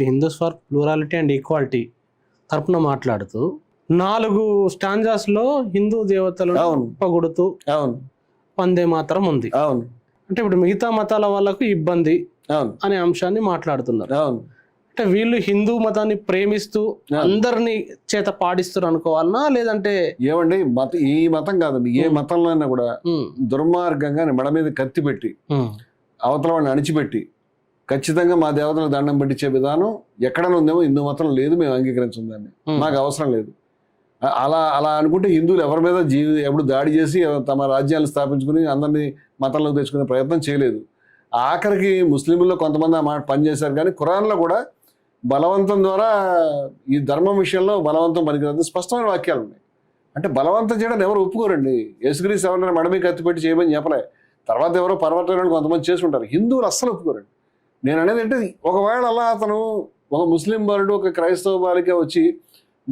Hindus for plurality and equality తరపున మాట్లాడుతూ 4 స్టాంజాస్లో హిందూ దేవతలను పొగుడుతూ వందే మాతరం ఉంది. అంటే ఇప్పుడు మిగతా మతాల వాళ్ళకు ఇబ్బంది అనే అంశాన్ని మాట్లాడుతున్నారు. అంటే వీళ్ళు హిందూ మతాన్ని ప్రేమిస్తూ అందరినీ చేత పాడిస్తారు అనుకోవాలనా, లేదంటే ఏమండి ఈ మతం కాదండి, ఏ మతంలో అయినా కూడా దుర్మార్గంగా మెడ మీద కత్తి పెట్టి అవతల వాళ్ళని అణిచిపెట్టి ఖచ్చితంగా మా దేవతలకు దండం పెట్టించే విధానం ఎక్కడైనా ఉందేమో హిందూ మతం లేదు, మేము అంగీకరించుందాన్ని, మాకు అవసరం లేదు. అలా అనుకుంటే హిందువులు ఎవరి మీద ఎప్పుడు దాడి చేసి తమ రాజ్యాలను స్థాపించుకుని అందరినీ మతంలోకి తెచ్చుకునే ప్రయత్నం చేయలేదు. ఆఖరికి ముస్లింల్లో కొంతమంది ఆ మాట పనిచేశారు, కానీ ఖురాన్లో కూడా బలవంతం ద్వారా ఈ ధర్మం విషయంలో బలవంతం పనికిరాదు స్పష్టమైన వాక్యాలు ఉన్నాయి. అంటే బలవంతం చేయడం ఎవరు ఒప్పుకోరండి. యేసుక్రీస్తు ఎవరైనా మడమి కత్తిపెట్టి చేయమని చెప్పలే. తర్వాత ఎవరో పర్వతాలను కొంతమంది చేసుకుంటారు, హిందువులు అస్సలు ఒప్పుకోరండి. నేను అనేది అంటే ఒకవేళ అలా అతను ఒక ముస్లిం బాలుడు ఒక క్రైస్తవ బాలిక వచ్చి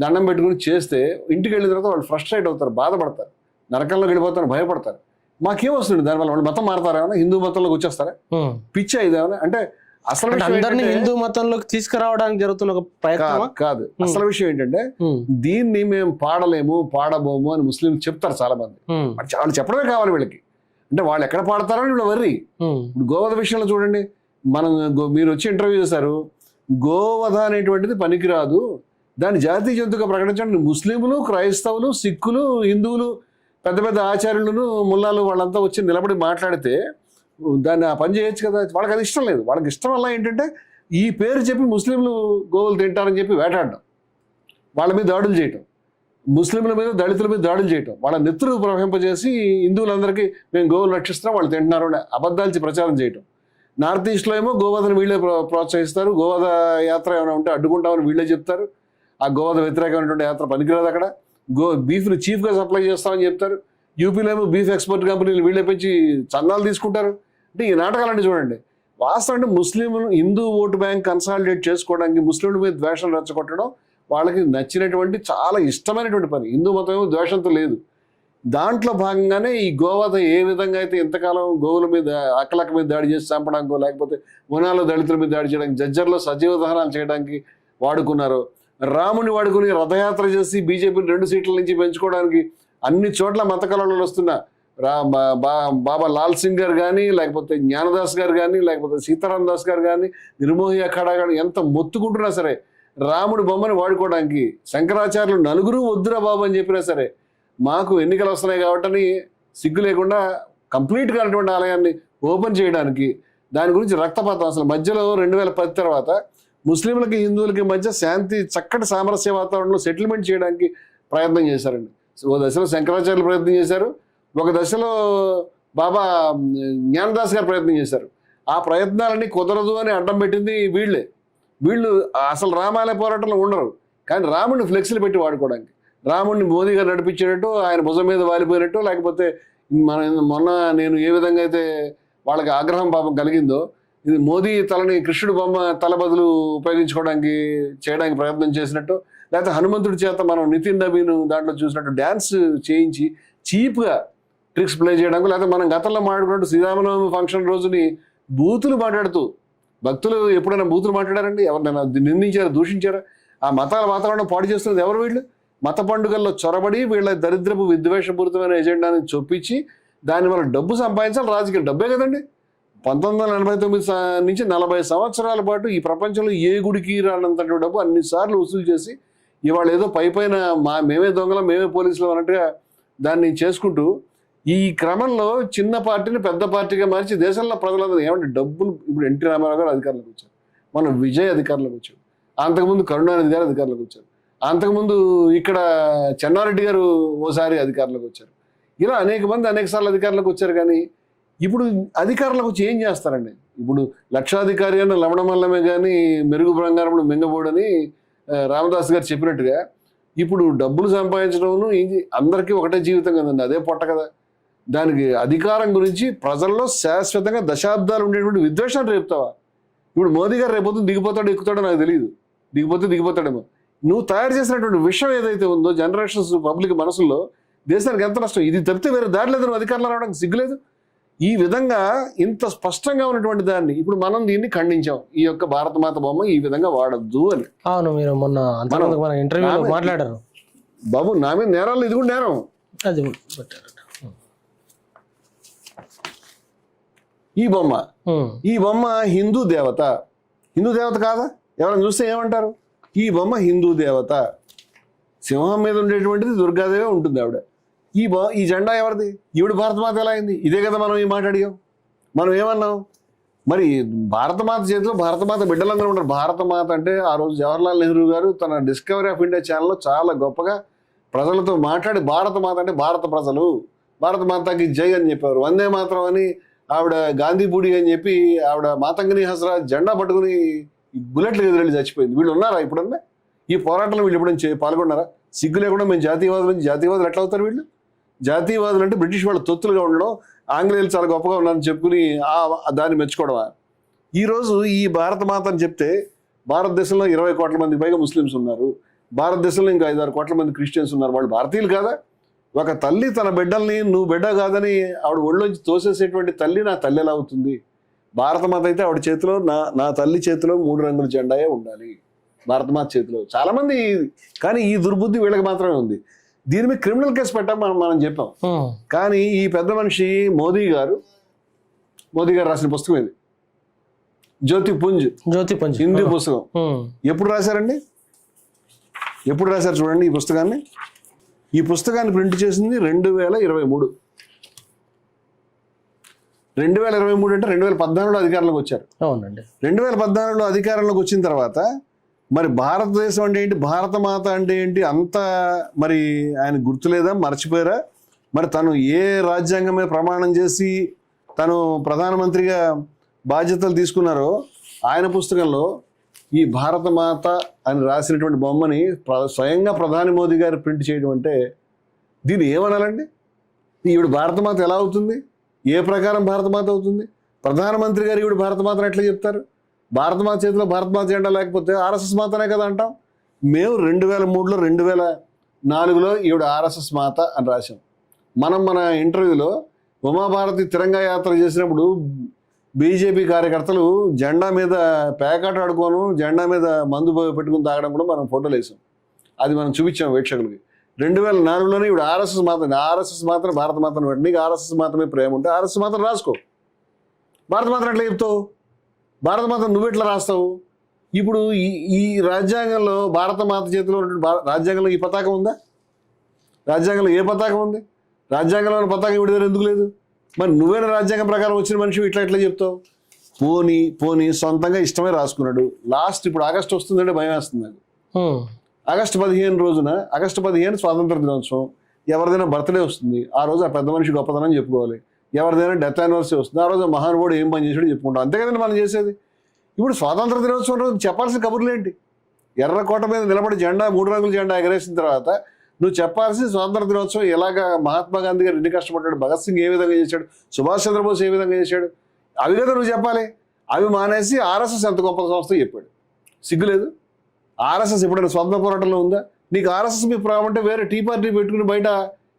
దండం పెట్టుకుని చేస్తే ఇంటికి వెళ్ళిన తర్వాత వాళ్ళు ఫ్రస్ట్రేట్ అవుతారు, బాధపడతారు, నరకంలోకి వెళ్ళిపోతారు, భయపడతారు. మాకేం వస్తుంది దానివల్ల? వాళ్ళు మతం మారతారా, ఏమైనా హిందూ మతంలోకి వచ్చేస్తారా? పిచ్చా ఇదేమన్నా? అంటే అసలు అందరినీ హిందూ మతంలోకి తీసుకురావడానికి జరుగుతున్న ఒక ప్రయత్నం కాదు. అసలు విషయం ఏంటంటే దీన్ని మేము పాడలేము, పాడబోము అని ముస్లింలు చెప్తారు చాలా మంది. వాళ్ళు చెప్పడమే కావాలి వీళ్ళకి. అంటే వాళ్ళు ఎక్కడ పాడతారని వీళ్ళు వర్రి. ఇప్పుడు గోవధ విషయంలో చూడండి, మీరు వచ్చి ఇంటర్వ్యూ చేశారు, గోవధ అనేటువంటిది పనికిరాదు, దాన్ని జాతీయ జంతువుగా ప్రకటించండి. ముస్లింలు, క్రైస్తవులు, సిక్కులు, హిందువులు, పెద్ద పెద్ద ఆచార్యులను, ముల్లాలు వాళ్ళంతా వచ్చి నిలబడి మాట్లాడితే దాన్ని ఆ పని చేయొచ్చు కదా. వాళ్ళకి అది ఇష్టం లేదు. వాళ్ళకి ఇష్టం వల్ల ఏంటంటే ఈ పేరు చెప్పి ముస్లింలు గోవులు తింటారని చెప్పి వేటాడడం, వాళ్ళ మీద దాడులు చేయటం, ముస్లింల మీద దళితుల మీద దాడులు చేయటం, వాళ్ళ నెత్తురు ప్రవహింపజేసి హిందువులందరికీ మేము గోవులు రక్షిస్తున్నాం, వాళ్ళు తింటున్నారు అని అబద్ధాలు ప్రచారం చేయటం. నార్త్ ఈస్ట్లో ఏమో గోవధను వీళ్ళే ప్రోత్సహిస్తారు, గోవధ యాత్ర ఏమైనా ఉంటే అడ్డుకుంటామని వీళ్ళే చెప్తారు. ఆ గోవధ వ్యతిరేకమైనటువంటి యాత్ర పనికిరాదు. అక్కడ బీఫ్ని చీఫ్గా సప్లై చేస్తామని చెప్తారు. యూపీలో ఏమో బీఫ్ ఎక్స్పోర్ట్ కంపెనీలు వీళ్ళే పెంచి చందాలు తీసుకుంటారు. అంటే ఈ నాటకాలంటే చూడండి, వాస్తవం అంటే ముస్లింలు హిందూ ఓటు బ్యాంక్ కన్సాలిడేట్ చేసుకోవడానికి ముస్లింల మీద ద్వేషం రెచ్చగొట్టడం వాళ్ళకి నచ్చినటువంటి చాలా ఇష్టమైనటువంటి పని. హిందూ మతం ఏమో ద్వేషంతో లేదు. దాంట్లో భాగంగానే ఈ గోవధ ఏ విధంగా అయితే ఇంతకాలం గోవుల మీద అక్కలక్క మీద దాడి చేసి చంపడానికో, లేకపోతే వనాల్లో దళితుల మీద దాడి చేయడానికి, జజ్జర్లో సజీవ దహనాలు చేయడానికి వాడుకున్నారో, రాముని వాడుకుని రథయాత్ర చేసి బీజేపీని 2 సీట్ల నుంచి పెంచుకోవడానికి అన్ని చోట్ల మత కళలు వస్తున్న బాబా లాల్ సింగ్ గారు కానీ, లేకపోతే జ్ఞానదాస్ గారు కానీ, లేకపోతే సీతారాం దాస్ గారు కానీ, నిర్మోహి అఖాడా కానీ ఎంత మొత్తుకుంటున్నా సరే రాముడి బొమ్మని వాడుకోవడానికి శంకరాచార్యులు నలుగురు వద్దురా బాబు అని చెప్పినా సరే మాకు ఎన్నికలు వస్తున్నాయి కాబట్టి సిగ్గు లేకుండా కంప్లీట్గా అటువంటి ఆలయాన్ని ఓపెన్ చేయడానికి, దాని గురించి రక్తపాతం అసలు మధ్యలో 2010 తర్వాత ముస్లింలకి హిందువులకి మధ్య శాంతి చక్కటి సామరస్య వాతావరణంలో సెటిల్మెంట్ చేయడానికి ప్రయత్నం చేశారండి. ఓ దశలో శంకరాచార్యులు ప్రయత్నం చేశారు, ఒక దశలో బాబా జ్ఞానదాస్ గారు ప్రయత్నం చేశారు. ఆ ప్రయత్నాలన్నీ కుదరదు అని అడ్డం పెట్టింది వీళ్ళు అసలు రామాలయ పోరాటంలో ఉండరు, కానీ రాముడిని ఫ్లెక్స్లు పెట్టి వాడుకోవడానికి, రాముడిని మోదీ గారు నడిపించినట్టు, ఆయన భుజం మీద వాలిపోయినట్టు, లేకపోతే మొన్న నేను ఏ విధంగా అయితే వాళ్ళకి ఆగ్రహం పాపం కలిగిందో, ఇది మోదీ తలని కృష్ణుడు బొమ్మ తల బదులు చేయడానికి ప్రయత్నం చేసినట్టు, లేకపోతే హనుమంతుడి చేత మనం నితిన్ నబీను దాంట్లో చూసినట్టు డ్యాన్స్ చేయించి చీప్గా ట్రిక్స్ ప్లే చేయడానికి, లేకపోతే మనం గతంలో మాట్లాడుకున్నట్టు శ్రీరామనవమి ఫంక్షన్ రోజుని బూతులు మాట్లాడుతూ, భక్తులు ఎప్పుడైనా బూతులు మాట్లాడారండి? ఎవరినైనా నిందించారా, దూషించారా? ఆ మతాల వాతావరణం పాడు చేస్తున్నది ఎవరు? వీళ్ళు మత పండుగల్లో చొరబడి వీళ్ళ దరిద్రపు విద్వేషపూరితమైన ఎజెండాని చొప్పించి దానివల్ల డబ్బు సంపాదించాలి. రాజకీయ డబ్బే కదండి. 1989 నుంచి 40 సంవత్సరాల పాటు ఈ ప్రపంచంలో ఏ గుడికి రానంతటి డబ్బు అన్నిసార్లు వసూలు చేసి ఇవాళ ఏదో పైన మేమే దొంగలం, మేమే పోలీసులు అన్నట్టుగా దాన్ని చేసుకుంటూ ఈ క్రమంలో చిన్న పార్టీని పెద్ద పార్టీగా మార్చి దేశంలో ప్రజలందరూ ఏమంటే డబ్బులు. ఇప్పుడు ఎన్టీ రామారావు గారు అధికారంలోకి వచ్చారు, మన విజయ్ అధికారంలోకి వచ్చాడు, అంతకుముందు కరుణానిధి గారు అధికారంలోకి వచ్చారు, అంతకుముందు ఇక్కడ చెన్నారెడ్డి గారు ఓసారి అధికారంలోకి వచ్చారు. ఇలా అనేక మంది అనేక సార్లు అధికారంలోకి వచ్చారు. కానీ ఇప్పుడు అధికారంలోకి వచ్చి ఏం చేస్తారండి? ఇప్పుడు లక్షాధికారి అన్న లవణమల్లమే కానీ మెరుగు బంగారముడు మింగబోడని రామదాస్ గారు చెప్పినట్టుగా ఇప్పుడు డబ్బులు సంపాదించడం అందరికీ ఒకటే జీవితం కదండి, అదే పొట్ట కదా. దానికి అధికారం గురించి ప్రజల్లో శాశ్వతంగా దశాబ్దాలు ఉండేటువంటి విద్వేషాన్ని రేపుతావా? ఇప్పుడు మోదీ గారు రేపొద్దు దిగిపోతాడో ఎక్కుతాడో నాకు తెలియదు, దిగిపోతాడేమో. నువ్వు తయారు చేసినటువంటి విషయం ఏదైతే ఉందో జనరేషన్స్ పబ్లిక్ మనసుల్లో దేశానికి ఎంత నష్టం. ఇది తప్పితే వేరే దారి లేదు. నువ్వు అధికారంలో రావడానికి సిగ్గులేదు. ఈ విధంగా ఇంత స్పష్టంగా ఉన్నటువంటి దాన్ని ఇప్పుడు మనం దీన్ని ఖండించాం, ఈ యొక్క భారతమాత బొమ్మ ఈ విధంగా వాడద్దు అని. అవును, మీరు మొన్న మన ఇంటర్వ్యూలో మాట్లాడారు. బాబు నా మీద నేరాలు, ఇది కూడా నేరం. అది ఈ బొమ్మ హిందూ దేవత, హిందూ దేవత కాదా? ఎవరైనా చూస్తే ఏమంటారు? ఈ బొమ్మ హిందూ దేవత, సింహం మీద ఉండేటువంటిది దుర్గాదేవే ఉంటుంది ఆవిడ. ఈ జెండా ఎవరిది? ఈవిడ భారతమాత ఎలా అయింది? ఇదే కదా మనం ఈ మాట అడిగాం. మనం ఏమన్నాం? మరి భారతమాత చేతిలో భారతమాత బిడ్డలందరూ ఉంటారు. భారతమాత అంటే ఆ రోజు జవహర్లాల్ నెహ్రూ గారు తన డిస్కవరీ ఆఫ్ ఇండియా ఛానల్లో చాలా గొప్పగా ప్రజలతో మాట్లాడి భారతమాత అంటే భారత ప్రజలు, భారతమాతకి జై అని చెప్పారు. వందే మాతరం అని ఆవిడ గాంధీపూడి అని చెప్పి ఆవిడ మాతంగిని హస్రా జెండా పట్టుకుని బుల్లెట్లు ఎదురెళ్ళి చచ్చిపోయింది. వీళ్ళు ఉన్నారా ఇప్పుడన్నా? ఈ పోరాటంలో వీళ్ళు ఎప్పుడైనా పాల్గొన్నారా? సిగ్గు లేకుండా మేము జాతీయవాదులు ఎట్లా అవుతారు వీళ్ళు? జాతీయవాదులు అంటే బ్రిటిష్ వాళ్ళు తొత్తులుగా ఉండడం, ఆంగ్లేయులు చాలా గొప్పగా ఉన్నారని చెప్పుకుని దాన్ని మెచ్చుకోవడమా? ఈరోజు ఈ భారతమాత అని చెప్తే భారతదేశంలో 20 కోట్ల మందికి పైగా ముస్లిమ్స్ ఉన్నారు, భారతదేశంలో ఇంకా 5-6 కోట్ల మంది క్రిస్టియన్స్ ఉన్నారు. వాళ్ళు భారతీయులు కాదా? ఒక తల్లి తన బిడ్డల్ని నువ్వు బిడ్డ కాదని ఆవిడ ఒళ్ళోంచి తోసేసేటువంటి తల్లి నా తల్లి ఎలా అవుతుంది? భారతమాత అయితే ఆవిడ చేతిలో నా తల్లి చేతిలో 3 రంగుల జెండాయే ఉండాలి, భారతమాత చేతిలో. చాలా మంది, కానీ ఈ దుర్బుద్ధి వీళ్ళకి మాత్రమే ఉంది. దీని మీద క్రిమినల్ కేసు పెట్టాం మనం చెప్పాం. కానీ ఈ పెద్ద మనిషి మోదీ గారు రాసిన పుస్తకం ఇది, జ్యోతిపుంజ్ హిందీ పుస్తకం. ఎప్పుడు రాశారండి? ఎప్పుడు రాశారు చూడండి ఈ పుస్తకాన్ని. ఈ పుస్తకాన్ని ప్రింట్ చేసింది 2023. 2023 అంటే 2014లో అధికారంలోకి వచ్చారు. అవునండి. 2014లో అధికారంలోకి వచ్చిన తర్వాత మరి భారతదేశం అంటే ఏంటి, భారతమాత అంటే ఏంటి అంత మరి ఆయన గుర్తులేదా, మర్చిపోయారా? మరి తను ఏ రాజ్యాంగం మీద ప్రమాణం చేసి తను ప్రధానమంత్రిగా బాధ్యతలు తీసుకున్నారో ఆయన పుస్తకంలో ఈ భారతమాత అని రాసినటువంటి బొమ్మని స్వయంగా ప్రధాని మోదీ గారు ప్రింట్ చేయడం అంటే దీన్ని ఏమనాలండి? ఈవిడ భారతమాత ఎలా అవుతుంది? ఏ ప్రకారం భారతమాత అవుతుంది? ప్రధానమంత్రి గారు ఈవిడ భారతమాతను ఎట్లా చెప్తారు? భారతమాత చేతిలో భారతమాత జెండా లేకపోతే ఆర్ఎస్ఎస్ మాతనే కదా అంటాం. మేము 2003లో 2004లో ఈవిడ ఆర్ఎస్ఎస్ మాత అని రాశాం. మన ఇంటర్వ్యూలో ఉమాభారతి తిరంగా యాత్ర చేసినప్పుడు బీజేపీ కార్యకర్తలు జెండా మీద ప్యాకెట్ ఆడుకోను, జెండా మీద మందు పెట్టుకుని తాగడం కూడా మనం ఫోటోలు వేసాం. అది మనం చూపించాం వీక్షకులకి. 2004లోనే ఇప్పుడు ఆర్ఎస్ఎస్ మాత్రం భారతమాతను పెట్టి, నీకు ఆర్ఎస్ఎస్ మాత్రమే ప్రేమ ఉంటే ఆర్ఎస్ఎస్ మాత్రం రాసుకో. భారతమాతను ఎట్లా చెప్తావు? భారతమాత నువ్వు ఎట్లా రాస్తావు? ఇప్పుడు ఈ రాజ్యాంగంలో భారతమాత చేతిలో రాజ్యాంగంలో ఈ పతాకం ఉందా? రాజ్యాంగంలో ఏ పతాకం ఉంది? రాజ్యాంగంలో పతాకం విడుదల ఎందుకు లేదు? మరి నువ్వేనా రాజ్యాంగం ప్రకారం వచ్చిన మనిషి ఎట్లా చెప్తావు? పోనీ సొంతంగా ఇష్టమే రాసుకున్నాడు. లాస్ట్ ఇప్పుడు ఆగస్టు వస్తుందంటే భయం వేస్తుంది నాకు. ఆగస్టు 15 రోజున, ఆగస్టు 15 స్వాతంత్ర దినోత్సవం, ఎవరిదైనా బర్త్డే వస్తుంది, ఆ రోజు ఆ పెద్ద మనిషి గొప్పతనం చెప్పుకోవాలి. ఎవరిదైనా డెత్ యానివర్సరీ వస్తుంది, ఆ రోజు మహానుభావుడు ఏం పని చేసాడో చెప్పుకుంటాం. అంతే కదండి మనం చేసేది. ఇప్పుడు స్వాతంత్ర దినోత్సవం రోజు చెప్పాల్సిన కబుర్లు ఏంటి? ఎర్రకోట మీద నిలబడి జెండా 3 రంగుల జెండా ఎగరేసిన తర్వాత నువ్వు చెప్పాల్సిన స్వాతంత్ర దినోత్సవం ఎలాగా మహాత్మా గాంధీ గారు ఎన్ని కష్టపడ్డాడు, భగత్ సింగ్ ఏ విధంగా చేశాడు, సుభాష్ చంద్రబోస్ ఏ విధంగా చేశాడు, అవి కదా నువ్వు చెప్పాలి. అవి మానేసి ఆర్ఎస్ఎస్ ఎంత గొప్ప సంస్థ చెప్పాడు. సిగ్గులేదు? ఆర్ఎస్ఎస్ ఎప్పుడైనా స్వాతంత్ర పోరాటంలో ఉందా? నీకు ఆర్ఎస్ఎస్ మీ ప్రాబ్లం వేరే టీ పార్టీ పెట్టుకుని బయట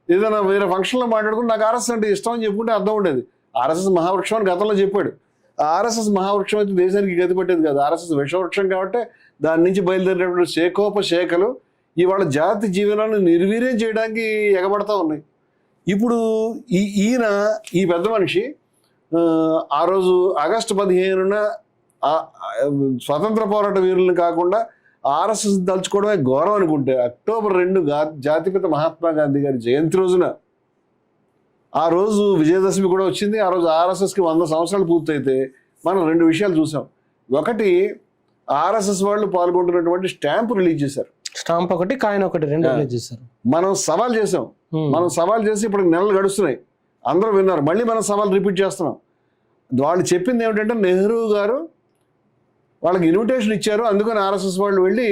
ఏదైనా వేరే ఫంక్షన్లో మాట్లాడుకుని నాకు ఆర్ఎస్ఎస్ అంటే ఇష్టం అని చెప్పుకుంటే అర్థం ఉండేది. ఆర్ఎస్ఎస్ మహావృక్షం అని గతంలో చెప్పాడు. ఆర్ఎస్ఎస్ మహావృక్షం అయితే దేశానికి గతి పట్టేది కాదు. ఆర్ఎస్ఎస్ విషవృక్షం కాబట్టి దాని నుంచి బయలుదేరినటువంటి శేఖోపశేఖలు ఇవాళ జాతి జీవనాన్ని నిర్వీర్యం చేయడానికి ఎగబడతా ఉన్నాయి. ఇప్పుడు ఈ పెద్ద మనిషి ఆ రోజు ఆగస్టు 15న స్వతంత్ర పోరాట వీరులను కాకుండా ఆర్ఎస్ఎస్ తలుచుకోవడమే గౌరవం అనుకుంటే, అక్టోబర్ 2 జాతిపిత మహాత్మా గాంధీ గారి జయంతి రోజున ఆ రోజు విజయదశమి కూడా వచ్చింది. ఆ రోజు ఆర్ఎస్ఎస్కి 100 సంవత్సరాలు పూర్తయితే మనం 2 విషయాలు చూసాం. ఒకటి, ఆర్ఎస్ఎస్ వాళ్ళు పాల్గొంటున్నటువంటి స్టాంప్ రిలీజ్ చేశారు. స్టాంప్ ఒకటి, కాయిన్ ఒకటి, 2 రిలీజ్ చేశారు. మనం సవాల్ చేసాం. మనం సవాల్ చేసి ఇప్పుడు నెలలు గడుస్తున్నాయి, అందరూ విన్నారు. మళ్ళీ మనం సవాల్ రిపీట్ చేస్తున్నాం. వాళ్ళు చెప్పింది ఏమిటంటే నెహ్రూ గారు వాళ్ళకి ఇన్విటేషన్ ఇచ్చారు, అందుకని ఆర్ఎస్ఎస్ వాళ్ళు వెళ్ళి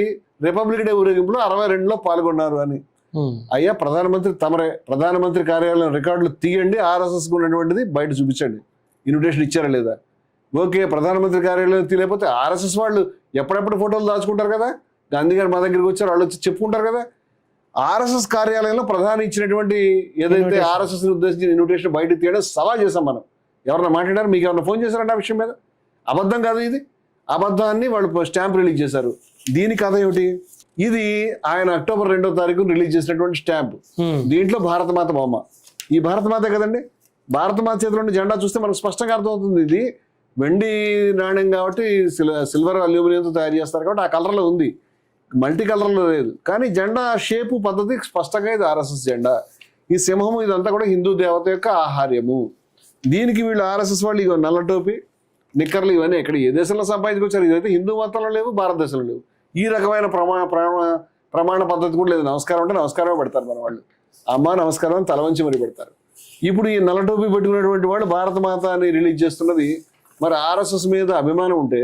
రిపబ్లిక్ డే ఊరేగింపులో 62లో పాల్గొన్నారు అని. అయ్యా ప్రధానమంత్రి తమరే, ప్రధానమంత్రి కార్యాలయం రికార్డులు తీయండి, ఆర్ఎస్ఎస్కి ఉన్నటువంటిది బయట చూపించండి, ఇన్విటేషన్ ఇచ్చారా లేదా. ఓకే, ప్రధానమంత్రి కార్యాలయం తీయలేకపోతే ఆర్ఎస్ఎస్ వాళ్ళు ఎప్పుడెప్పుడు ఫోటోలు దాచుకుంటారు కదా, గాంధీ గారు మా దగ్గరికి వచ్చారు, వాళ్ళు వచ్చి చెప్పుకుంటారు కదా. ఆర్ఎస్ఎస్ కార్యాలయంలో ప్రధాని ఇచ్చినటువంటి ఏదైతే ఆర్ఎస్ఎస్ ఉద్దేశించిన ఇన్విటేషన్ బయటకు తీయడం సవాల్ చేసాం మనం. ఎవరన్నా మాట్లాడారు? మీకు ఎవరన్నా ఫోన్ చేశారంటే ఆ విషయం మీద? అబద్ధం కాదు ఇది. అబద్ధాన్ని వాళ్ళు స్టాంప్ రిలీజ్ చేశారు. దీని కథ ఏమిటి? ఇది ఆయన అక్టోబర్ 2వ తారీఖు రిలీజ్ చేసినటువంటి స్టాంప్. దీంట్లో భారతమాత బొమ్మ. ఈ భారతమాత కదండి. భారతమాత చేతిలో జెండా చూస్తే మనకు స్పష్టంగా అర్థమవుతుంది. ఇది వెండి నాణ్యం కాబట్టి సిల్వర్ అల్యూమినియంతో తయారు చేస్తారు కాబట్టి ఆ కలర్లో ఉంది, మల్టీ కలర్లో లేదు. కానీ జెండా షేపు పద్ధతి స్పష్టంగా ఇది ఆర్ఎస్ఎస్ జెండా. ఈ సింహము ఇదంతా కూడా హిందూ దేవత యొక్క ఆహార్యము. దీనికి వీళ్ళు ఆర్ఎస్ఎస్ వాళ్ళు ఇగో నల్ల టోపీ, నిక్కర్లు ఇవన్నీ ఎక్కడ ఏ దేశంలో సంపాదించుకొచ్చారు? ఇదైతే హిందూ మతంలో లేవు, భారతదేశంలో లేవు. ఈ రకమైన ప్రమాణ పద్ధతి కూడా లేదు. నమస్కారం అంటే నమస్కారమే పెడతారు మన వాళ్ళు. అమ్మ నమస్కారం అని తల వంచి మరి పెడతారు. ఇప్పుడు ఈ నల్ల టోపీ పెట్టుకున్నటువంటి వాళ్ళు భారత మాత అని రిలీజ్ చేస్తున్నది. మరి ఆర్ఎస్ఎస్ మీద అభిమానం ఉంటే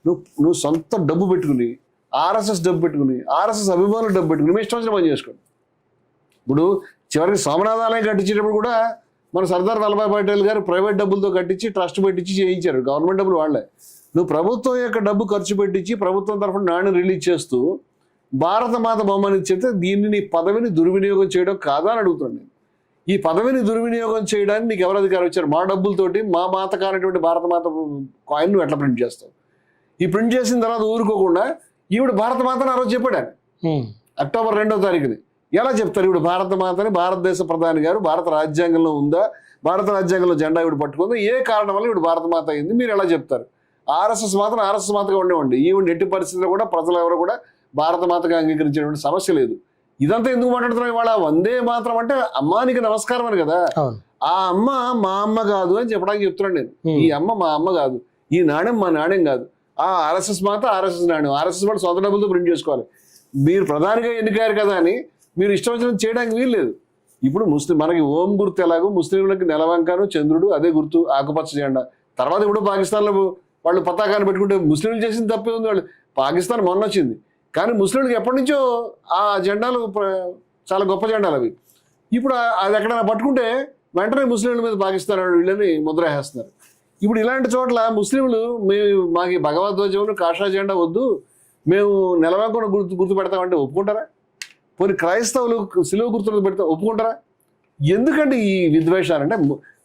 నువ్వు సొంత డబ్బు పెట్టుకుని, ఆర్ఎస్ఎస్ డబ్బు పెట్టుకుని, ఆర్ఎస్ఎస్ అభిమానులు డబ్బు పెట్టుకుని మీ ఇష్టం వచ్చిన పని చేసుకోండి. ఇప్పుడు చివరికి సోమనాథాలయం కట్టించేటప్పుడు కూడా మన సర్దార్ వల్లభాయ్ పటేల్ గారు ప్రైవేట్ డబ్బులతో కట్టించి ట్రస్ట్ పెట్టించి చేయించారు. గవర్నమెంట్ డబ్బులు వాళ్ళే. నువ్వు ప్రభుత్వం యొక్క డబ్బు ఖర్చు పెట్టించి ప్రభుత్వం తరఫున నాణ్యం రిలీజ్ చేస్తూ భారత మాత బొమ్మని చెప్తే దీన్ని నీ పదవిని దుర్వినియోగం చేయడం కాదా అని అడుగుతున్నాను నేను. ఈ పదవిని దుర్వినియోగం చేయడానికి నీకు ఎవరు అధికారం ఇచ్చారు? మా డబ్బులతోటి మా మాత కానటువంటి భారత మాత కాయిన్ నువ్వు ఎట్లా ప్రింట్ చేస్తావు? ఈ ప్రింట్ చేసిన తర్వాత ఊరుకోకుండా ఈవిడ భారత మాతని ఆ రోజు చెప్పాడు ఆయన, అక్టోబర్ 2వ తారీఖుని. ఎలా చెప్తారు ఇప్పుడు భారత మాతని? భారతదేశ ప్రధాని గారు భారత రాజ్యాంగంలో ఉందా? భారత రాజ్యాంగంలో జెండా ఇవిడ పట్టుకుందా? ఏ కారణం వల్ల ఇవిడ భారత మాత అయింది? మీరు ఎలా చెప్తారు? ఆర్ఎస్ఎస్ మాత్రం ఆర్ఎస్ఎస్ మాతగా ఉండేవండి. ఈవిడ ఎట్టి పరిస్థితుల్లో కూడా ప్రజలు ఎవరు కూడా భారత మాతగా అంగీకరించేటువంటి సమస్య లేదు. ఇదంతా ఎందుకు మాట్లాడుతున్నాం ఇవాళ? వందే మాత్రం అంటే అమ్మానికి నమస్కారం అని కదా. ఆ అమ్మ మా అమ్మ కాదు అని చెప్పడానికి చెప్తున్నాను నేను. ఈ అమ్మ మా అమ్మ కాదు, ఈ నాణ్యం మా నాణ్యం కాదు. ఆ ఆర్ఎస్ఎస్ మాత ఆర్ఎస్ఎస్ నాణ్యం. ఆర్ఎస్ఎస్ వాళ్ళు సొంత డబ్బులతో ప్రింట్ చేసుకోవాలి. మీరు ప్రధానిగా ఎన్నికయ్యారు కదా అని మీరు ఇష్టం వచ్చినది చేయడానికి వీల్లేదు. ఇప్పుడు మనకి ఓం గుర్తు ఎలాగో ముస్లింలకి నెలవంకను చంద్రుడు అదే గుర్తు, ఆకుపచ్చ జెండా. తర్వాత ఇప్పుడు పాకిస్తాన్లో వాళ్ళు పతాకాన్ని పెట్టుకుంటే ముస్లింలు చేసిన తప్పే ఉంది. వాళ్ళు పాకిస్తాన్ మొన్న వచ్చింది, కానీ ముస్లింలకు ఎప్పటి నుంచో ఆ జెండాలు చాలా గొప్ప జెండాలు అవి. ఇప్పుడు అది ఎక్కడైనా పట్టుకుంటే వెంటనే ముస్లింల మీద పాకిస్తాన్ వీళ్ళని ముద్ర వేస్తున్నారు. ఇప్పుడు ఇలాంటి చోట్ల ముస్లింలు మాకు భగవద్ధ్వజం కాషా జెండా వద్దు, మేము నెలవంకను గుర్తు పెడతామంటే ఒప్పుకుంటారా? పోనీ క్రైస్తవులు సిలువ గుర్తులు పెడతా ఒప్పుకుంటారా? ఎందుకంటే ఈ విద్వేషాలంటే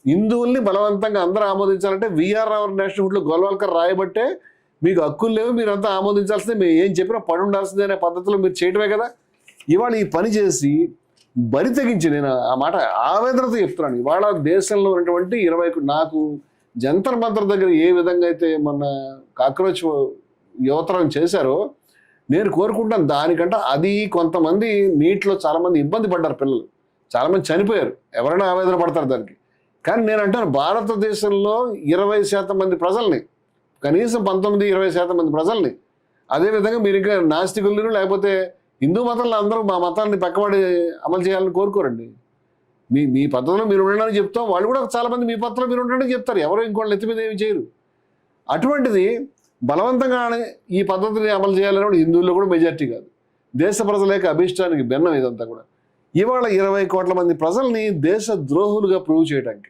హిందువుల్ని బలవంతంగా అందరూ ఆమోదించాలంటే వీఆర్ రావు నేషనల్ హుడ్లో గోల్వాల్కర్ రాయబట్టే మీకు హక్కులు లేవు, మీరంతా ఆమోదించాల్సిందే, మేము ఏం చెప్పినా పడి ఉండాల్సిందే అనే పద్ధతిలో మీరు చేయటమే కదా. ఇవాళ ఈ పని చేసి బరి తెగించి నేను ఆ మాట ఆవేదనతో చెప్తున్నాను. ఇవాళ దేశంలో ఉన్నటువంటి 20 నాకు జంతర్ మంతర్ దగ్గర ఏ విధంగా అయితే మన కాక్రోచ్ యువతరం చేశారో నేను కోరుకుంటాను దానికంటే అది. కొంతమంది నీటిలో చాలామంది ఇబ్బంది పడ్డారు, పిల్లలు చాలామంది చనిపోయారు, ఎవరైనా ఆవేదన పడతారు దానికి. కానీ నేను అంటాను భారతదేశంలో 20% మంది ప్రజల్ని, కనీసం 19-20% మంది ప్రజల్ని, అదేవిధంగా మీరు ఇంకా నాస్తికులను లేకపోతే హిందూ మతంలో అందరూ మా మతాన్ని పక్కబడి అమలు చేయాలని కోరుకోరండి. మీ పద్ధతిలో మీరు ఉండడానికి చెప్తాం, వాళ్ళు కూడా చాలామంది మీ పద్ధతిలో మీరు ఉండడానికి చెప్తారు, ఎవరో ఇంకోళ్ళు ఎత్తి మీద ఏమి చేయరు. అటువంటిది బలవంతంగా ఈ పద్ధతిని అమలు చేయాలని హిందువుల్లో కూడా మెజార్టీ కాదు, దేశ ప్రజల యొక్క అభిష్టానికి భిన్నం ఇదంతా కూడా. ఇవాళ 20 కోట్ల మంది ప్రజల్ని దేశ ద్రోహులుగా ప్రూవ్ చేయడానికి